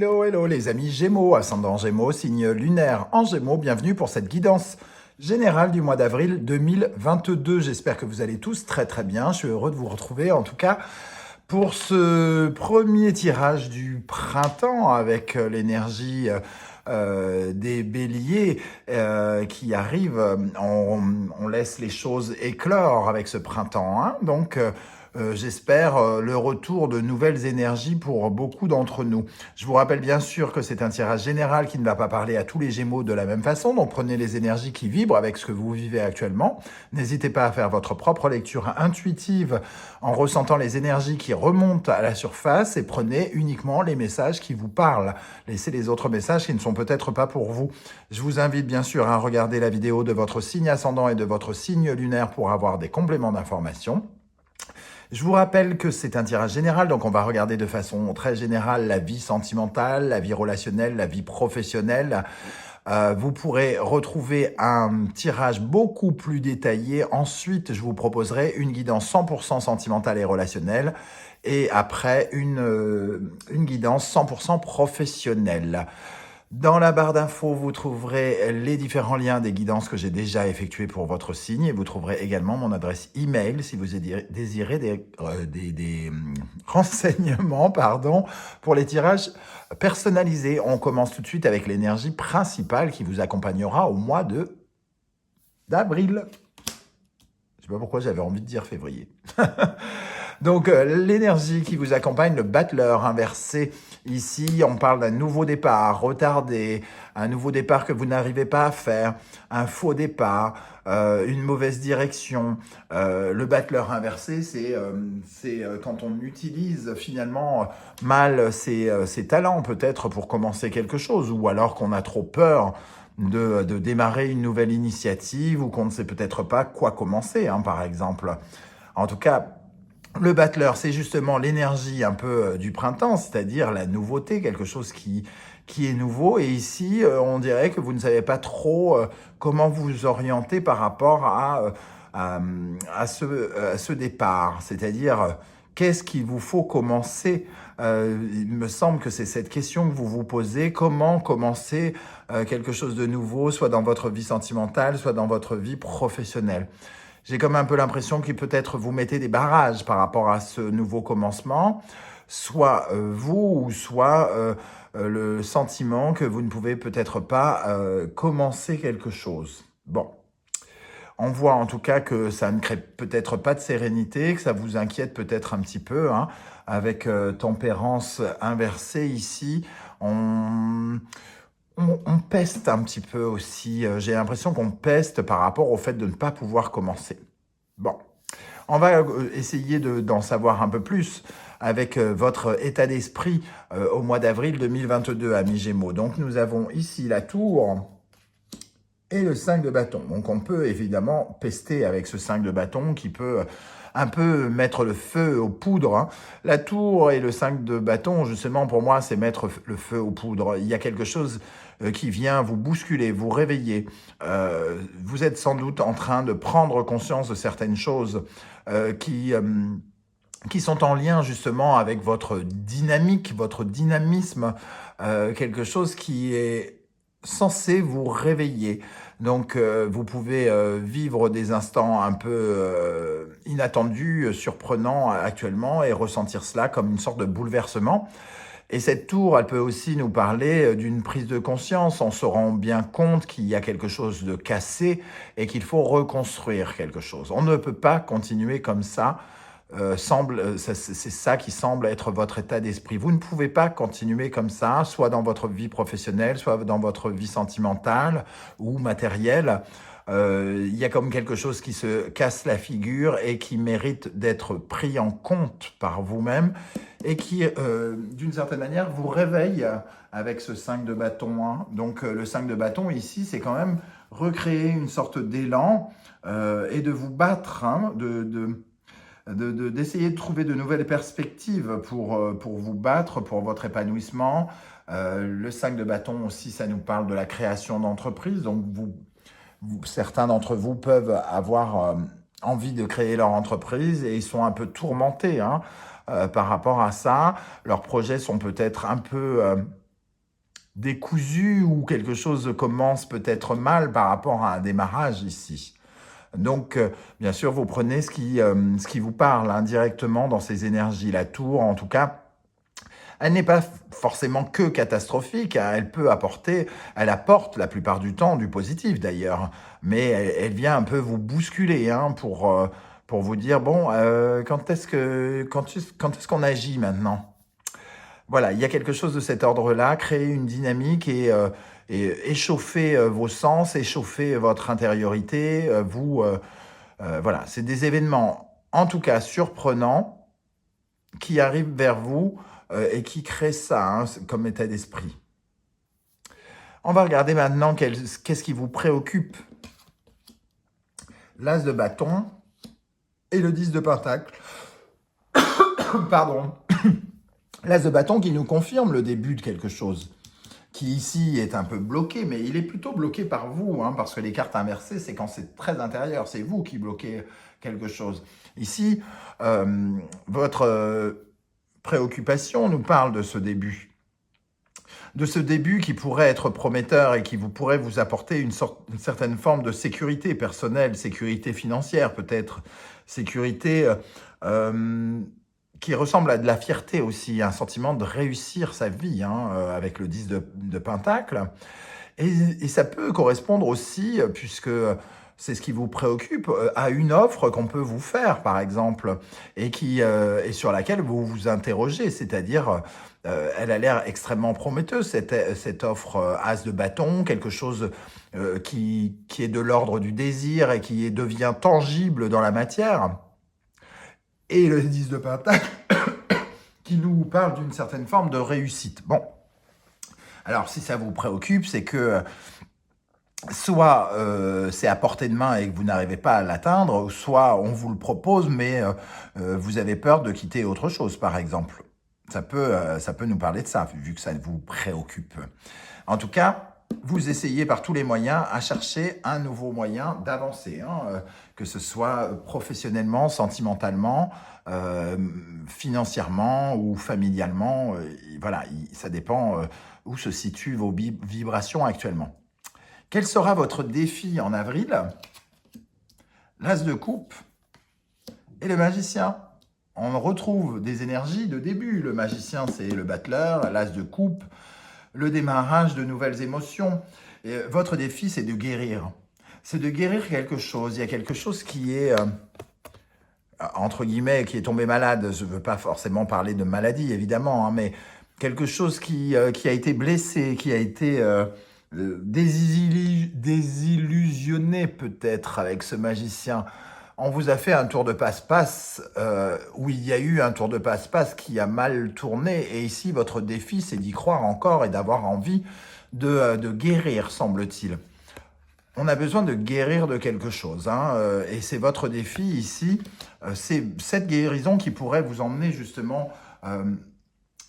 Hello, hello les amis Gémeaux, ascendant Gémeaux, signe lunaire en Gémeaux, bienvenue pour cette guidance générale du mois d'avril 2022. J'espère que vous allez tous très très bien, je suis heureux de vous retrouver en tout cas pour ce premier tirage du printemps avec l'énergie des béliers qui arrivent. On laisse les choses éclore avec ce printemps, hein. Donc j'espère le retour de nouvelles énergies pour beaucoup d'entre nous. Je vous rappelle bien sûr que c'est un tirage général qui ne va pas parler à tous les Gémeaux de la même façon, donc prenez les énergies qui vibrent avec ce que vous vivez actuellement. N'hésitez pas à faire votre propre lecture intuitive en ressentant les énergies qui remontent à la surface et prenez uniquement les messages qui vous parlent. Laissez les autres messages qui ne sont peut-être pas pour vous. Je vous invite bien sûr à regarder la vidéo de votre signe ascendant et de votre signe lunaire pour avoir des compléments d'information. Je vous rappelle que c'est un tirage général, donc on va regarder de façon très générale la vie sentimentale, la vie relationnelle, la vie professionnelle. Vous pourrez retrouver un tirage beaucoup plus détaillé. Ensuite, je vous proposerai une guidance 100% sentimentale et relationnelle. Et après, une guidance 100% professionnelle. Dans la barre d'infos, vous trouverez les différents liens des guidances que j'ai déjà effectuées pour votre signe et vous trouverez également mon adresse email si vous désirez des renseignements pour les tirages personnalisés. On commence tout de suite avec l'énergie principale qui vous accompagnera au mois d'avril. Je ne sais pas pourquoi j'avais envie de dire février. Donc, l'énergie qui vous accompagne, le battleur inversé. Ici, on parle d'un nouveau départ, retardé, un nouveau départ que vous n'arrivez pas à faire, un faux départ, une mauvaise direction. Le battleur inversé, c'est quand on utilise finalement mal ses talents, peut-être pour commencer quelque chose, ou alors qu'on a trop peur de démarrer une nouvelle initiative, ou qu'on ne sait peut-être pas quoi commencer, hein, par exemple. En tout cas, le battleur, c'est justement l'énergie un peu du printemps, c'est-à-dire la nouveauté, quelque chose qui est nouveau. Et ici, on dirait que vous ne savez pas trop comment vous orienter par rapport à ce départ. C'est-à-dire, qu'est-ce qu'il vous faut commencer? Il me semble que c'est cette question que vous vous posez. Comment commencer quelque chose de nouveau, soit dans votre vie sentimentale, soit dans votre vie professionnelle? J'ai comme un peu l'impression que peut-être vous mettez des barrages par rapport à ce nouveau commencement, soit vous, ou soit le sentiment que vous ne pouvez peut-être pas commencer quelque chose. Bon, on voit en tout cas que ça ne crée peut-être pas de sérénité, que ça vous inquiète peut-être un petit peu, hein, avec tempérance inversée ici. On peste un petit peu aussi. J'ai l'impression qu'on peste par rapport au fait de ne pas pouvoir commencer. Bon, on va essayer d'en savoir un peu plus avec votre état d'esprit au mois d'avril 2022, amis Gémeaux. Donc, nous avons ici la tour et le 5 de bâton. Donc, on peut évidemment pester avec ce 5 de bâton qui peut un peu mettre le feu aux poudres, hein. La tour et le 5 de bâton, justement, pour moi, c'est mettre le feu aux poudres. Il y a quelque chose qui vient vous bousculer, vous réveiller. Vous êtes sans doute en train de prendre conscience de certaines choses qui sont en lien justement avec votre dynamique, votre dynamisme, quelque chose qui est censé vous réveiller. Donc, vous pouvez vivre des instants un peu inattendus, surprenants actuellement et ressentir cela comme une sorte de bouleversement. Et cette tour, elle peut aussi nous parler d'une prise de conscience. On se rend bien compte qu'il y a quelque chose de cassé et qu'il faut reconstruire quelque chose. On ne peut pas continuer comme ça. C'est ça qui semble être votre état d'esprit. Vous ne pouvez pas continuer comme ça, soit dans votre vie professionnelle, soit dans votre vie sentimentale ou matérielle. Il y a comme quelque chose qui se casse la figure et qui mérite d'être pris en compte par vous-même et qui, d'une certaine manière, vous réveille avec ce 5 de bâton, hein. Donc, le 5 de bâton, ici, c'est quand même recréer une sorte d'élan et de vous battre, hein, d'essayer de trouver de nouvelles perspectives pour vous battre, pour votre épanouissement. Le 5 de bâton aussi, ça nous parle de la création d'entreprise. Donc, certains d'entre vous peuvent avoir envie de créer leur entreprise et ils sont un peu tourmentés, hein, par rapport à ça. Leurs projets sont peut-être un peu décousu ou quelque chose commence peut-être mal par rapport à un démarrage ici. Donc, bien sûr, vous prenez ce qui vous parle indirectement dans ces énergies. La tour, en tout cas, elle n'est pas forcément que catastrophique, hein. Elle apporte la plupart du temps du positif d'ailleurs, mais elle vient un peu vous bousculer hein, pour vous dire, bon, quand est-ce qu'on agit maintenant? Voilà, il y a quelque chose de cet ordre-là, créer une dynamique et échauffer vos sens, échauffer votre intériorité, voilà, c'est des événements, en tout cas surprenants, qui arrivent vers vous et qui créent ça hein, comme état d'esprit. On va regarder maintenant qu'est-ce qui vous préoccupe. L'as de bâton et le 10 de pentacle. Pardon. L'as de bâton qui nous confirme le début de quelque chose, qui ici est un peu bloqué, mais il est plutôt bloqué par vous, hein, parce que les cartes inversées, c'est quand c'est très intérieur, c'est vous qui bloquez quelque chose. Ici, votre préoccupation nous parle de ce début. De ce début qui pourrait être prometteur et qui pourrait vous apporter une certaine forme de sécurité personnelle, sécurité financière peut-être, sécurité qui ressemble à de la fierté aussi, un sentiment de réussir sa vie hein, avec le 10 de pentacle. Et ça peut correspondre aussi, puisque c'est ce qui vous préoccupe, à une offre qu'on peut vous faire, par exemple, et sur laquelle vous vous interrogez, c'est-à-dire, elle a l'air extrêmement prometteuse, cette offre As de bâton, quelque chose qui est de l'ordre du désir et qui devient tangible dans la matière. Et le 10 de pentacle, qui nous parle d'une certaine forme de réussite. Bon, alors si ça vous préoccupe, c'est que soit c'est à portée de main et que vous n'arrivez pas à l'atteindre, soit on vous le propose, mais vous avez peur de quitter autre chose, par exemple. Ça peut nous parler de ça, vu que ça vous préoccupe. En tout cas, vous essayez par tous les moyens à chercher un nouveau moyen d'avancer, hein, que ce soit professionnellement, sentimentalement, financièrement ou familialement. Voilà, ça dépend où se situent vos vibrations actuellement. Quel sera votre défi en avril? L'As de coupe et le magicien. On retrouve des énergies de début. Le magicien, c'est le battleur, l'As de coupe, le démarrage de nouvelles émotions. Et votre défi, c'est de guérir. C'est de guérir quelque chose. Il y a quelque chose qui est, entre guillemets, qui est tombé malade. Je ne veux pas forcément parler de maladie, évidemment, hein, mais quelque chose qui a été blessé, qui a été désillusionné peut-être avec ce magicien. On vous a fait un tour de passe-passe où il y a eu un tour de passe-passe qui a mal tourné. Et ici, votre défi, c'est d'y croire encore et d'avoir envie de guérir, semble-t-il. On a besoin de guérir de quelque chose. Hein, et c'est votre défi ici. C'est cette guérison qui pourrait vous emmener justement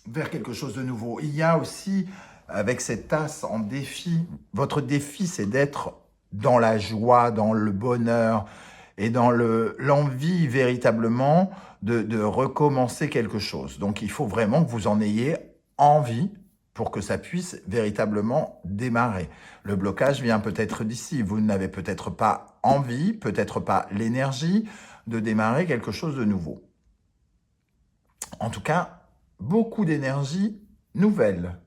vers quelque chose de nouveau. Il y a aussi, avec cette tasse en défi, votre défi, c'est d'être dans la joie, dans le bonheur, et dans l'envie véritablement de recommencer quelque chose. Donc il faut vraiment que vous en ayez envie pour que ça puisse véritablement démarrer. Le blocage vient peut-être d'ici. Vous n'avez peut-être pas envie, peut-être pas l'énergie de démarrer quelque chose de nouveau. En tout cas, beaucoup d'énergie nouvelle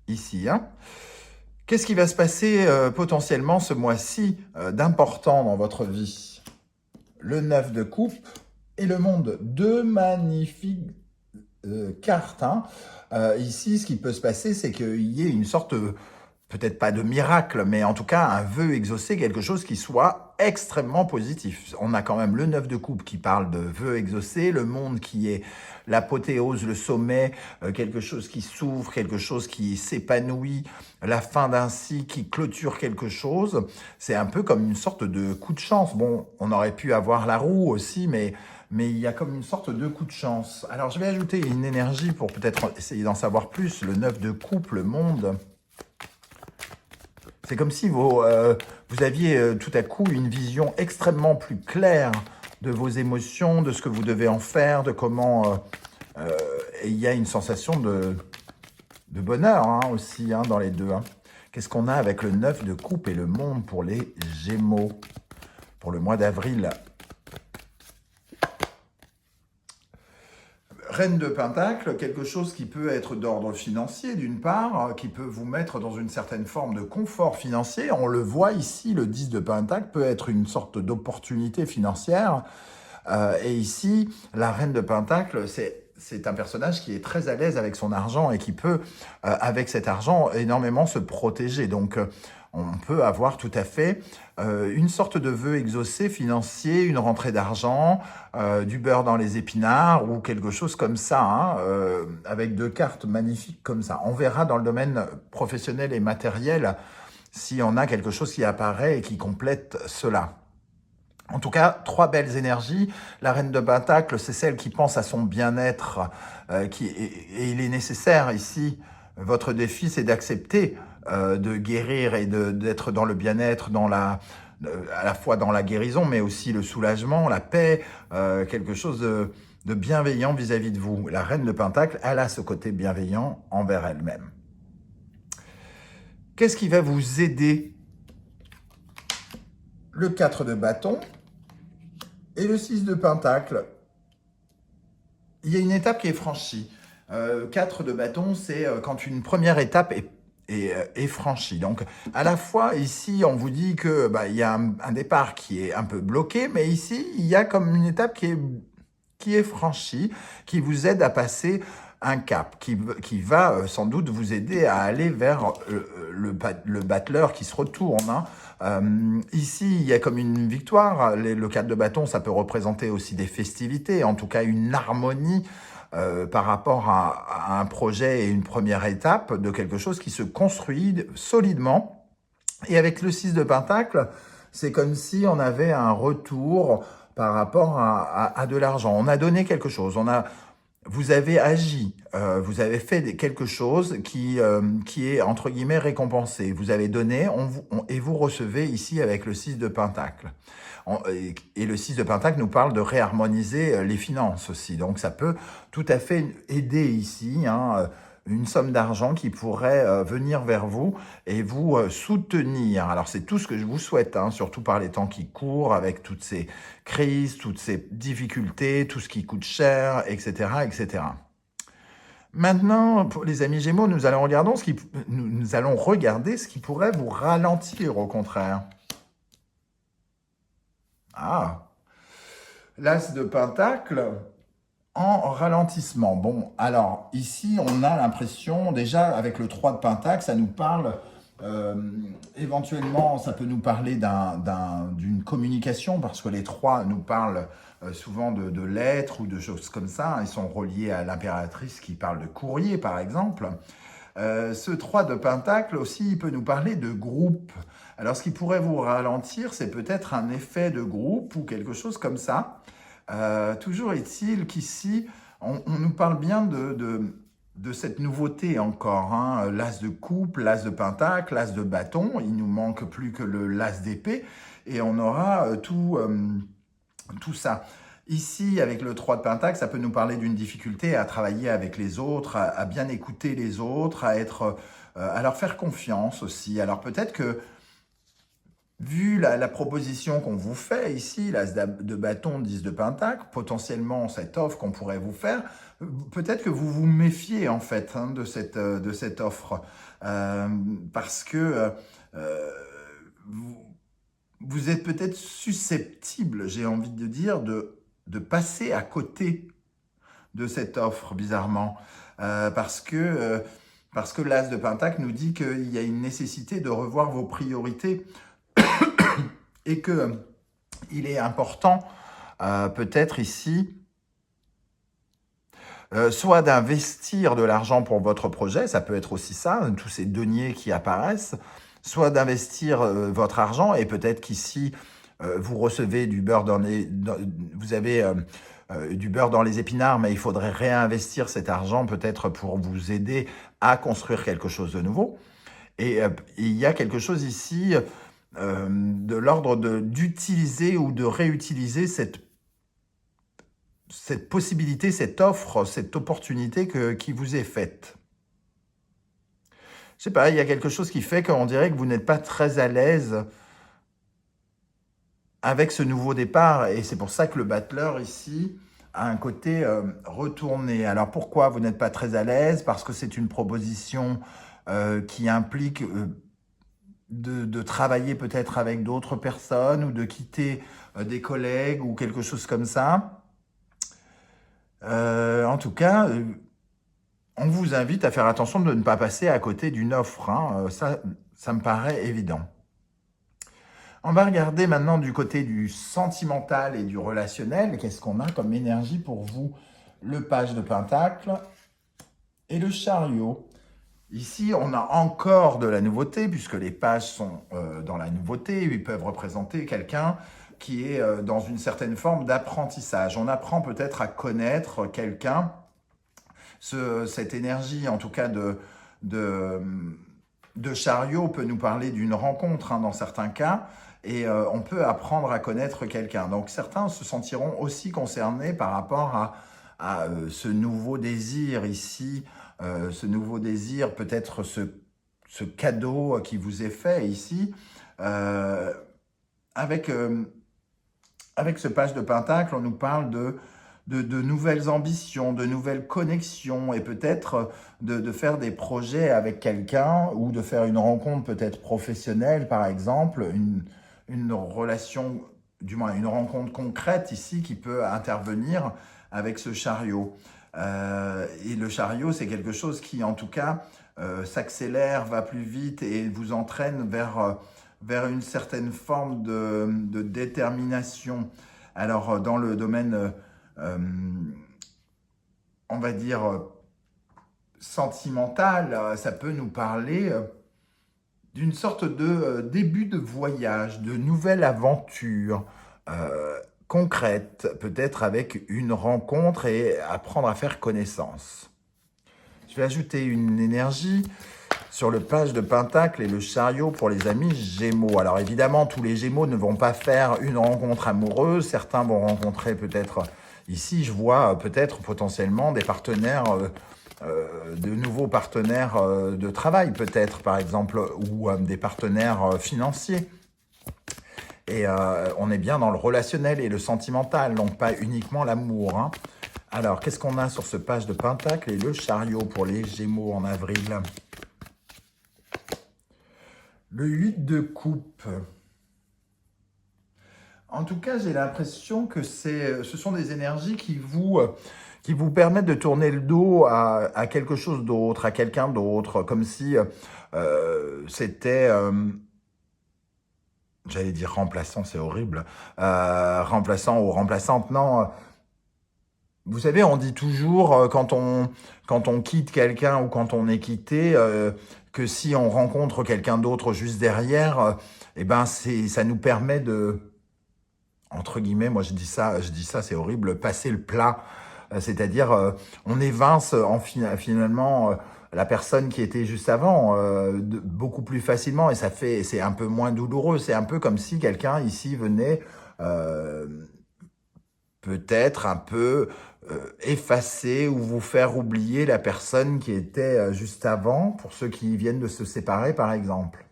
ici, hein. Qu'est-ce qui va se passer potentiellement ce mois-ci d'important dans votre vie? Le 9 de coupe et le monde. Deux magnifiques cartes. Hein. Ici, ce qui peut se passer, c'est qu'il y ait une sorte, peut-être pas de miracle, mais en tout cas un vœu exaucé, quelque chose qui soit extrêmement positif. On a quand même le 9 de coupe qui parle de vœu exaucé, le monde qui est l'apothéose, le sommet, quelque chose qui s'ouvre, quelque chose qui s'épanouit, la fin d'un cycle qui clôture quelque chose. C'est un peu comme une sorte de coup de chance. Bon, on aurait pu avoir la roue aussi, mais il y a comme une sorte de coup de chance. Alors, je vais ajouter une énergie pour peut-être essayer d'en savoir plus. Le 9 de coupe, le monde. C'est comme si vous aviez tout à coup une vision extrêmement plus claire de vos émotions, de ce que vous devez en faire, de comment... il y a une sensation de bonheur aussi dans les deux. Qu'est-ce qu'on a avec le 9 de coupe et le monde pour les Gémeaux pour le mois d'avril? Reine de Pentacle, quelque chose qui peut être d'ordre financier d'une part, qui peut vous mettre dans une certaine forme de confort financier. On le voit ici, le 10 de Pentacle peut être une sorte d'opportunité financière. Et ici, la Reine de Pentacle, c'est un personnage qui est très à l'aise avec son argent et qui peut, avec cet argent, énormément se protéger. Donc, on peut avoir tout à fait une sorte de vœu exaucé financier, une rentrée d'argent, du beurre dans les épinards ou quelque chose comme ça, avec deux cartes magnifiques comme ça. On verra dans le domaine professionnel et matériel si on a quelque chose qui apparaît et qui complète cela. En tout cas, trois belles énergies. La Reine de Pentacle, c'est celle qui pense à son bien-être, et il est nécessaire ici. Votre défi, c'est d'accepter de guérir et d'être dans le bien-être, à la fois dans la guérison, mais aussi le soulagement, la paix, quelque chose de bienveillant vis-à-vis de vous. La Reine de Pentacle, elle a ce côté bienveillant envers elle-même. Qu'est-ce qui va vous aider? Le 4 de bâton et le 6 de Pentacle. Il y a une étape qui est franchie. 4 de bâton, c'est quand une première étape est franchie. Donc, à la fois, ici, on vous dit que il y a un départ qui est un peu bloqué, mais ici, il y a comme une étape qui est franchie, qui vous aide à passer un cap, qui va sans doute vous aider à aller vers le battleur qui se retourne. Ici, il y a comme une victoire. Le 4 de bâton, ça peut représenter aussi des festivités, en tout cas une harmonie par rapport à un projet et une première étape de quelque chose qui se construit solidement. Et avec le 6 de Pentacle, c'est comme si on avait un retour par rapport à de l'argent. On a donné quelque chose, vous avez agi, vous avez fait quelque chose qui est entre guillemets récompensé. Vous avez donné et vous recevez ici avec le 6 de Pentacle. Et le 6 de Pentacle nous parle de réharmoniser les finances aussi. Donc ça peut tout à fait aider ici, une somme d'argent qui pourrait venir vers vous et vous soutenir. Alors c'est tout ce que je vous souhaite, surtout par les temps qui courent, avec toutes ces crises, toutes ces difficultés, tout ce qui coûte cher, etc., etc. Maintenant, pour les amis Gémeaux, nous allons regarder ce qui pourrait vous ralentir au contraire. L'As de Pentacle en ralentissement. Bon, alors ici, on a l'impression, déjà avec le 3 de Pentacle, ça nous parle, éventuellement, ça peut nous parler d'une communication, parce que les 3 nous parlent souvent de lettres ou de choses comme ça. Ils sont reliés à l'impératrice qui parle de courrier, par exemple. Ce 3 de Pentacle aussi, il peut nous parler de groupe. Alors, ce qui pourrait vous ralentir, c'est peut-être un effet de groupe ou quelque chose comme ça. Toujours est-il qu'ici, on nous parle bien de cette nouveauté encore. L'as de coupe, l'as de pentacle, l'as de bâton. Il nous manque plus que l'as d'épée. Et on aura tout ça. Ici, avec le 3 de Pentacle, ça peut nous parler d'une difficulté à travailler avec les autres, à bien écouter les autres, à leur faire confiance aussi. Alors peut-être que, vu la proposition qu'on vous fait ici, l'as de bâton, 10 de Pentacle, potentiellement cette offre qu'on pourrait vous faire, peut-être que vous vous méfiez en fait de cette offre, parce que vous êtes peut-être susceptible, j'ai envie de dire, de passer à côté de cette offre, bizarrement, parce que l'As de Pentacle nous dit qu'il y a une nécessité de revoir vos priorités et qu'il est important, peut-être ici, soit d'investir de l'argent pour votre projet, ça peut être aussi ça, tous ces deniers qui apparaissent, soit d'investir votre argent, et peut-être qu'ici, vous recevez du beurre vous avez du beurre dans les épinards, mais il faudrait réinvestir cet argent peut-être pour vous aider à construire quelque chose de nouveau. Et il y a quelque chose ici de l'ordre d'utiliser ou de réutiliser cette possibilité, cette offre, cette opportunité qui vous est faite. Je sais pas, il y a quelque chose qui fait qu'on dirait que vous n'êtes pas très à l'aise avec ce nouveau départ. Et c'est pour ça que le battleur ici a un côté retourné. Alors pourquoi vous n'êtes pas très à l'aise? Parce que c'est une proposition qui implique de travailler peut-être avec d'autres personnes ou de quitter des collègues ou quelque chose comme ça. En tout cas, on vous invite à faire attention de ne pas passer à côté d'une offre, hein. Ça me paraît évident. On va regarder maintenant du côté du sentimental et du relationnel. Qu'est-ce qu'on a comme énergie pour vous? Le page de Pentacle et le chariot. Ici, on a encore de la nouveauté, puisque les pages sont dans la nouveauté. Ils peuvent représenter quelqu'un qui est dans une certaine forme d'apprentissage. On apprend peut-être à connaître quelqu'un. Cette énergie, en tout cas de chariot, peut nous parler d'une rencontre, hein, dans certains cas. Et on peut apprendre à connaître quelqu'un. Donc certains se sentiront aussi concernés par rapport à ce nouveau désir ici, ce nouveau désir, peut-être ce cadeau qui vous est fait ici, avec ce page de Pentacle, on nous parle de nouvelles ambitions, de nouvelles connexions et peut-être de faire des projets avec quelqu'un ou de faire une rencontre peut-être professionnelle, par exemple, une relation, du moins une rencontre concrète ici qui peut intervenir avec ce chariot. Et le chariot, c'est quelque chose qui, en tout cas, s'accélère, va plus vite et vous entraîne vers une certaine forme de détermination. Alors, dans le domaine, on va dire, sentimental, ça peut nous parler d'une sorte de début de voyage, de nouvelle aventure concrète, peut-être avec une rencontre et apprendre à faire connaissance. Je vais ajouter une énergie sur le page de Pentacle et le chariot pour les amis Gémeaux. Alors évidemment, tous les Gémeaux ne vont pas faire une rencontre amoureuse. Certains vont rencontrer peut-être, ici je vois peut-être potentiellement des partenaires, de nouveaux partenaires de travail peut-être par exemple, ou des partenaires financiers. Et on est bien dans le relationnel et le sentimental, donc pas uniquement l'amour, hein. Alors, qu'est-ce qu'on a sur ce page de Pentacle et le chariot pour les Gémeaux en avril? Le 8 de coupe. En tout cas, j'ai l'impression que ce sont des énergies qui vous permettent de tourner le dos à quelque chose d'autre, à quelqu'un d'autre, comme si c'était... j'allais dire remplaçant, c'est horrible. Remplaçant ou remplaçante, non. Vous savez, on dit toujours, quand on quitte quelqu'un ou quand on est quitté, que si on rencontre quelqu'un d'autre juste derrière, eh ben ça nous permet de, entre guillemets, moi je dis ça, c'est horrible, passer le plat. C'est-à-dire, on évince finalement la personne qui était juste avant beaucoup plus facilement et c'est un peu moins douloureux. C'est un peu comme si quelqu'un ici venait peut-être un peu effacer ou vous faire oublier la personne qui était juste avant, pour ceux qui viennent de se séparer par exemple.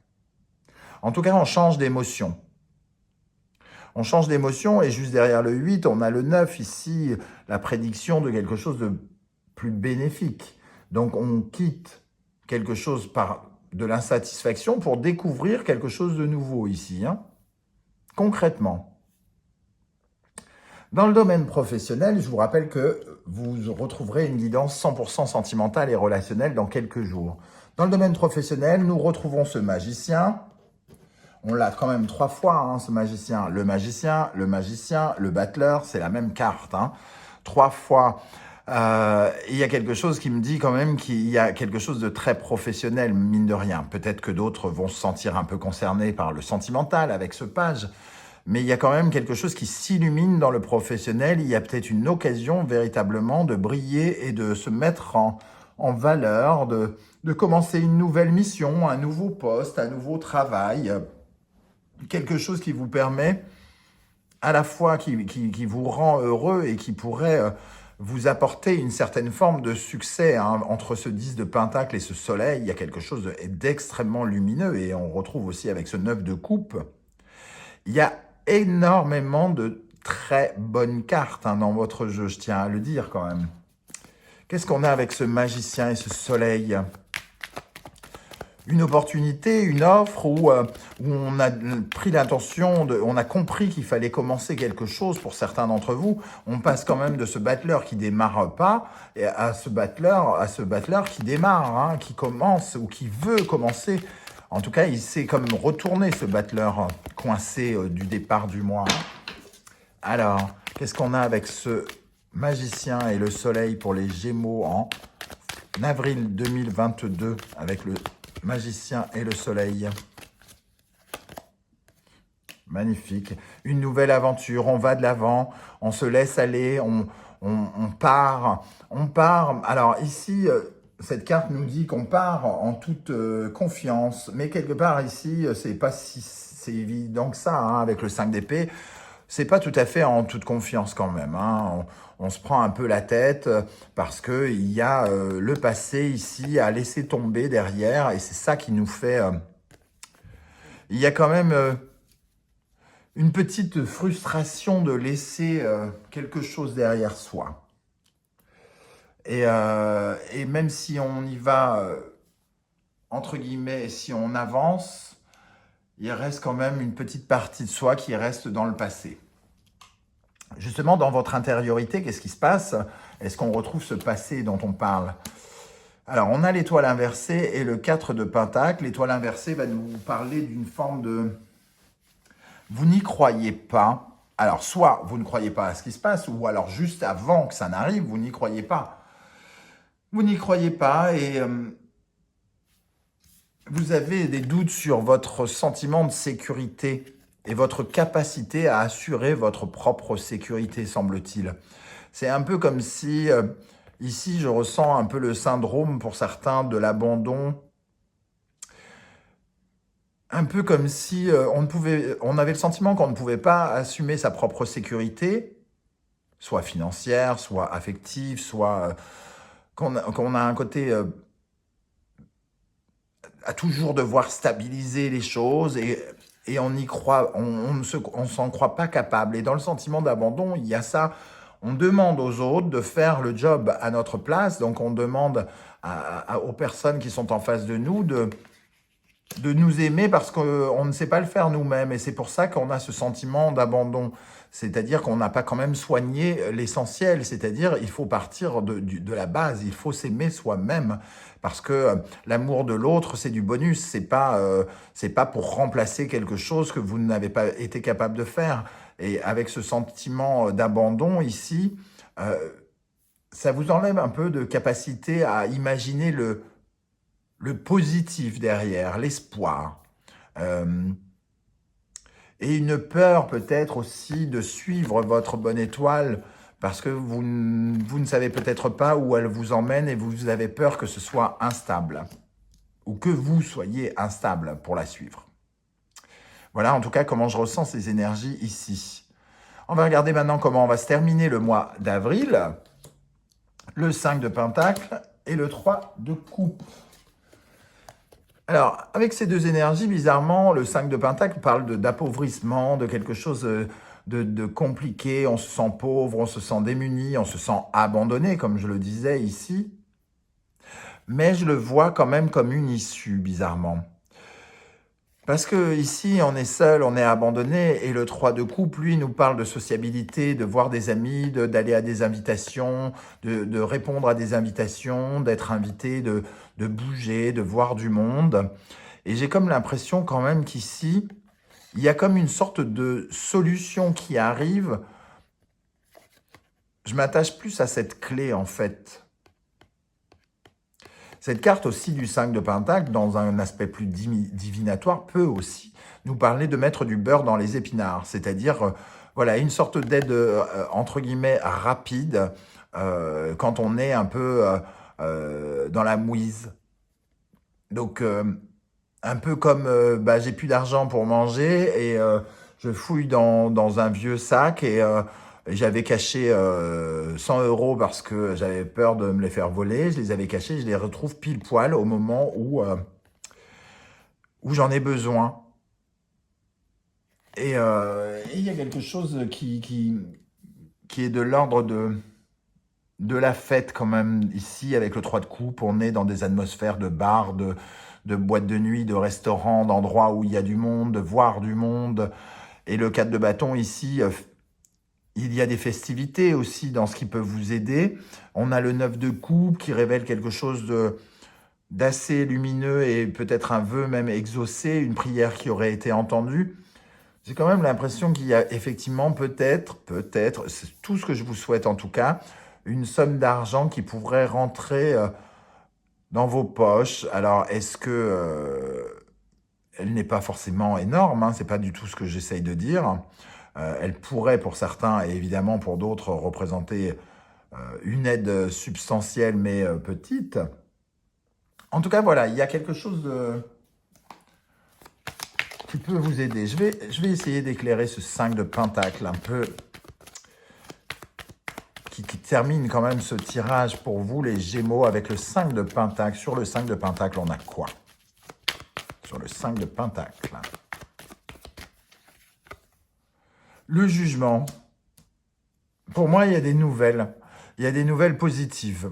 En tout cas, on change d'émotion. On change d'émotion et juste derrière le 8, on a le 9 ici, la prédiction de quelque chose de plus bénéfique. Donc on quitte quelque chose par de l'insatisfaction pour découvrir quelque chose de nouveau ici, hein, concrètement. Dans le domaine professionnel, je vous rappelle que vous retrouverez une guidance 100% sentimentale et relationnelle dans quelques jours. Dans le domaine professionnel, nous retrouvons ce magicien. On l'a quand même 3 fois, hein, ce magicien. Le magicien, le battleur, c'est la même carte, hein, 3 fois. Il y a quelque chose qui me dit quand même qu'il y a quelque chose de très professionnel, mine de rien. Peut-être que d'autres vont se sentir un peu concernés par le sentimental avec ce page. Mais il y a quand même quelque chose qui s'illumine dans le professionnel. Il y a peut-être une occasion véritablement de briller et de se mettre en valeur, de commencer une nouvelle mission, un nouveau poste, un nouveau travail. Quelque chose qui vous permet, à la fois qui vous rend heureux et qui pourrait vous apporter une certaine forme de succès, hein. Entre ce 10 de Pentacle et ce Soleil, il y a quelque chose d'extrêmement lumineux, et on retrouve aussi avec ce 9 de Coupe. Il y a énormément de très bonnes cartes, hein, dans votre jeu, je tiens à le dire quand même. Qu'est-ce qu'on a avec ce Magicien et ce Soleil? Une opportunité, une offre où on a pris l'intention, on a compris qu'il fallait commencer quelque chose pour certains d'entre vous. On passe quand même de ce battleur qui démarre pas à ce battleur qui démarre, hein, qui commence ou qui veut commencer. En tout cas, il s'est comme retourné, ce battleur coincé du départ du mois. Alors, qu'est-ce qu'on a avec ce Magicien et le Soleil pour les Gémeaux en avril 2022 avec le Magicien et le Soleil? Magnifique. Une nouvelle aventure, on va de l'avant, on se laisse aller, on part. Alors ici, cette carte nous dit qu'on part en toute confiance, mais quelque part ici, c'est pas si c'est évident que ça, hein, avec le 5 d'épée. C'est pas tout à fait en toute confiance quand même, hein. On se prend un peu la tête parce qu'il y a le passé ici à laisser tomber derrière, et c'est ça qui nous fait... il y a quand même une petite frustration de laisser quelque chose derrière soi. Et même si on y va, entre guillemets, si on avance, il reste quand même une petite partie de soi qui reste dans le passé. Justement, dans votre intériorité, qu'est-ce qui se passe? Est-ce qu'on retrouve ce passé dont on parle? Alors, on a l'étoile inversée et le 4 de Pentacle. L'étoile inversée va nous parler d'une forme de... Vous n'y croyez pas. Alors, soit vous ne croyez pas à ce qui se passe, ou alors juste avant que ça n'arrive, vous n'y croyez pas. Vous n'y croyez pas, et vous avez des doutes sur votre sentiment de sécurité et votre capacité à assurer votre propre sécurité, semble-t-il. C'est un peu comme si, ici, je ressens un peu le syndrome, pour certains, de l'abandon. Un peu comme si on avait le sentiment qu'on ne pouvait pas assumer sa propre sécurité, soit financière, soit affective, soit qu'on a un côté à toujours devoir stabiliser les choses, et on y croit, on s'en croit pas capable. Et dans le sentiment d'abandon, il y a ça. On demande aux autres de faire le job à notre place, donc on demande aux personnes qui sont en face de nous de nous aimer parce qu'on ne sait pas le faire nous-mêmes. Et c'est pour ça qu'on a ce sentiment d'abandon. C'est-à-dire qu'on n'a pas quand même soigné l'essentiel. C'est-à-dire il faut partir de la base. Il faut s'aimer soi-même. Parce que l'amour de l'autre, c'est du bonus. C'est pas pour remplacer quelque chose que vous n'avez pas été capable de faire. Et avec ce sentiment d'abandon ici, ça vous enlève un peu de capacité à imaginer le positif derrière, l'espoir. Et une peur peut-être aussi de suivre votre bonne étoile, parce que vous ne savez peut-être pas où elle vous emmène, et vous avez peur que ce soit instable, ou que vous soyez instable pour la suivre. Voilà en tout cas comment je ressens ces énergies ici. On va regarder maintenant comment on va se terminer le mois d'avril. Le 5 de Pentacle et le 3 de Coupe. Alors, avec ces deux énergies, bizarrement, le 5 de Pentacle parle d'appauvrissement, de quelque chose de compliqué. On se sent pauvre, on se sent démuni, on se sent abandonné, comme je le disais ici. Mais je le vois quand même comme une issue, bizarrement. Parce que ici, on est seul, on est abandonné, et le 3 de coupe, lui, nous parle de sociabilité, de voir des amis, d'aller à des invitations, de répondre à des invitations, d'être invité, de bouger, de voir du monde. Et j'ai comme l'impression quand même qu'ici, il y a comme une sorte de solution qui arrive. Je m'attache plus à cette clé, en fait. Cette carte aussi du 5 de Pentacle, dans un aspect plus divinatoire, peut aussi nous parler de mettre du beurre dans les épinards. C'est-à-dire, voilà, une sorte d'aide, entre guillemets, rapide, quand on est un peu dans la mouise. Donc, un peu comme, j'ai plus d'argent pour manger, et je fouille dans un vieux sac, et J'avais caché 100 euros parce que j'avais peur de me les faire voler. Je les avais cachés, je les retrouve pile poil au moment où j'en ai besoin. Et il y a quelque chose qui est de l'ordre de la fête quand même ici avec le 3 de coupe. On est dans des atmosphères de bars, de boîtes de nuit, de restaurants, d'endroits où il y a du monde, de voir du monde. Et le 4 de bâton ici, il y a des festivités aussi dans ce qui peut vous aider. On a le 9 de coupe qui révèle quelque chose d'assez lumineux et peut-être un vœu même exaucé, une prière qui aurait été entendue. J'ai quand même l'impression qu'il y a effectivement peut-être, c'est tout ce que je vous souhaite en tout cas, une somme d'argent qui pourrait rentrer dans vos poches. Alors, est-ce que elle n'est pas forcément énorme, hein, c'est pas du tout ce que j'essaye de dire. Elle pourrait pour certains et évidemment pour d'autres représenter une aide substantielle mais petite. En tout cas, voilà, il y a quelque chose qui peut vous aider. Je vais essayer d'éclairer ce 5 de pentacle un peu, qui termine quand même ce tirage pour vous, les Gémeaux, avec le 5 de pentacle. Sur le 5 de pentacle, on a quoi? Sur le 5 de pentacle. Le jugement. Pour moi, il y a des nouvelles. Il y a des nouvelles positives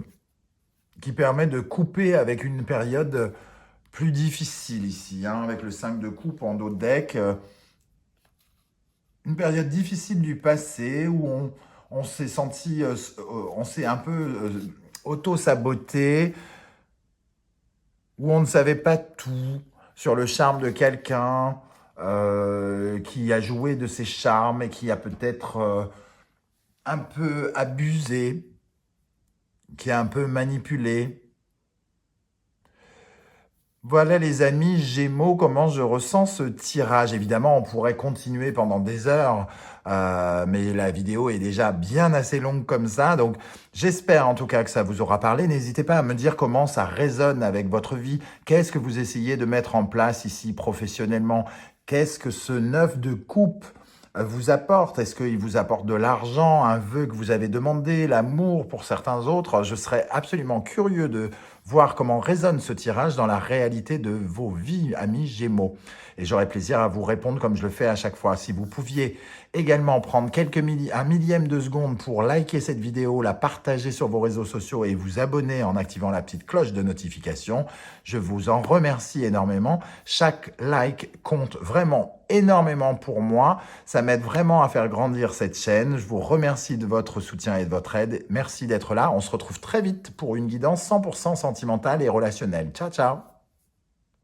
qui permettent de couper avec une période plus difficile ici, hein, avec le 5 de coupe en dos de deck. Une période difficile du passé où on s'est senti, on s'est un peu auto-saboté, où on ne savait pas tout sur le charme de quelqu'un qui a joué de ses charmes et qui a peut-être un peu abusé, qui a un peu manipulé. Voilà les amis Gémeaux, comment je ressens ce tirage. Évidemment, on pourrait continuer pendant des heures, mais la vidéo est déjà bien assez longue comme ça. Donc, j'espère en tout cas que ça vous aura parlé. N'hésitez pas à me dire comment ça résonne avec votre vie. Qu'est-ce que vous essayez de mettre en place ici professionnellement? Qu'est-ce que ce 9 de coupe vous apporte? Est-ce qu'il vous apporte de l'argent, un vœu que vous avez demandé, l'amour pour certains autres? Je serais absolument curieux de voir comment résonne ce tirage dans la réalité de vos vies, amis Gémeaux. Et j'aurai plaisir à vous répondre comme je le fais à chaque fois. Si vous pouviez également prendre un millième de seconde pour liker cette vidéo, la partager sur vos réseaux sociaux et vous abonner en activant la petite cloche de notification, je vous en remercie énormément. Chaque like compte vraiment énormément pour moi. Ça m'aide vraiment à faire grandir cette chaîne. Je vous remercie de votre soutien et de votre aide. Merci d'être là. On se retrouve très vite pour une guidance 100% sentimentale et relationnelle. Ciao, ciao!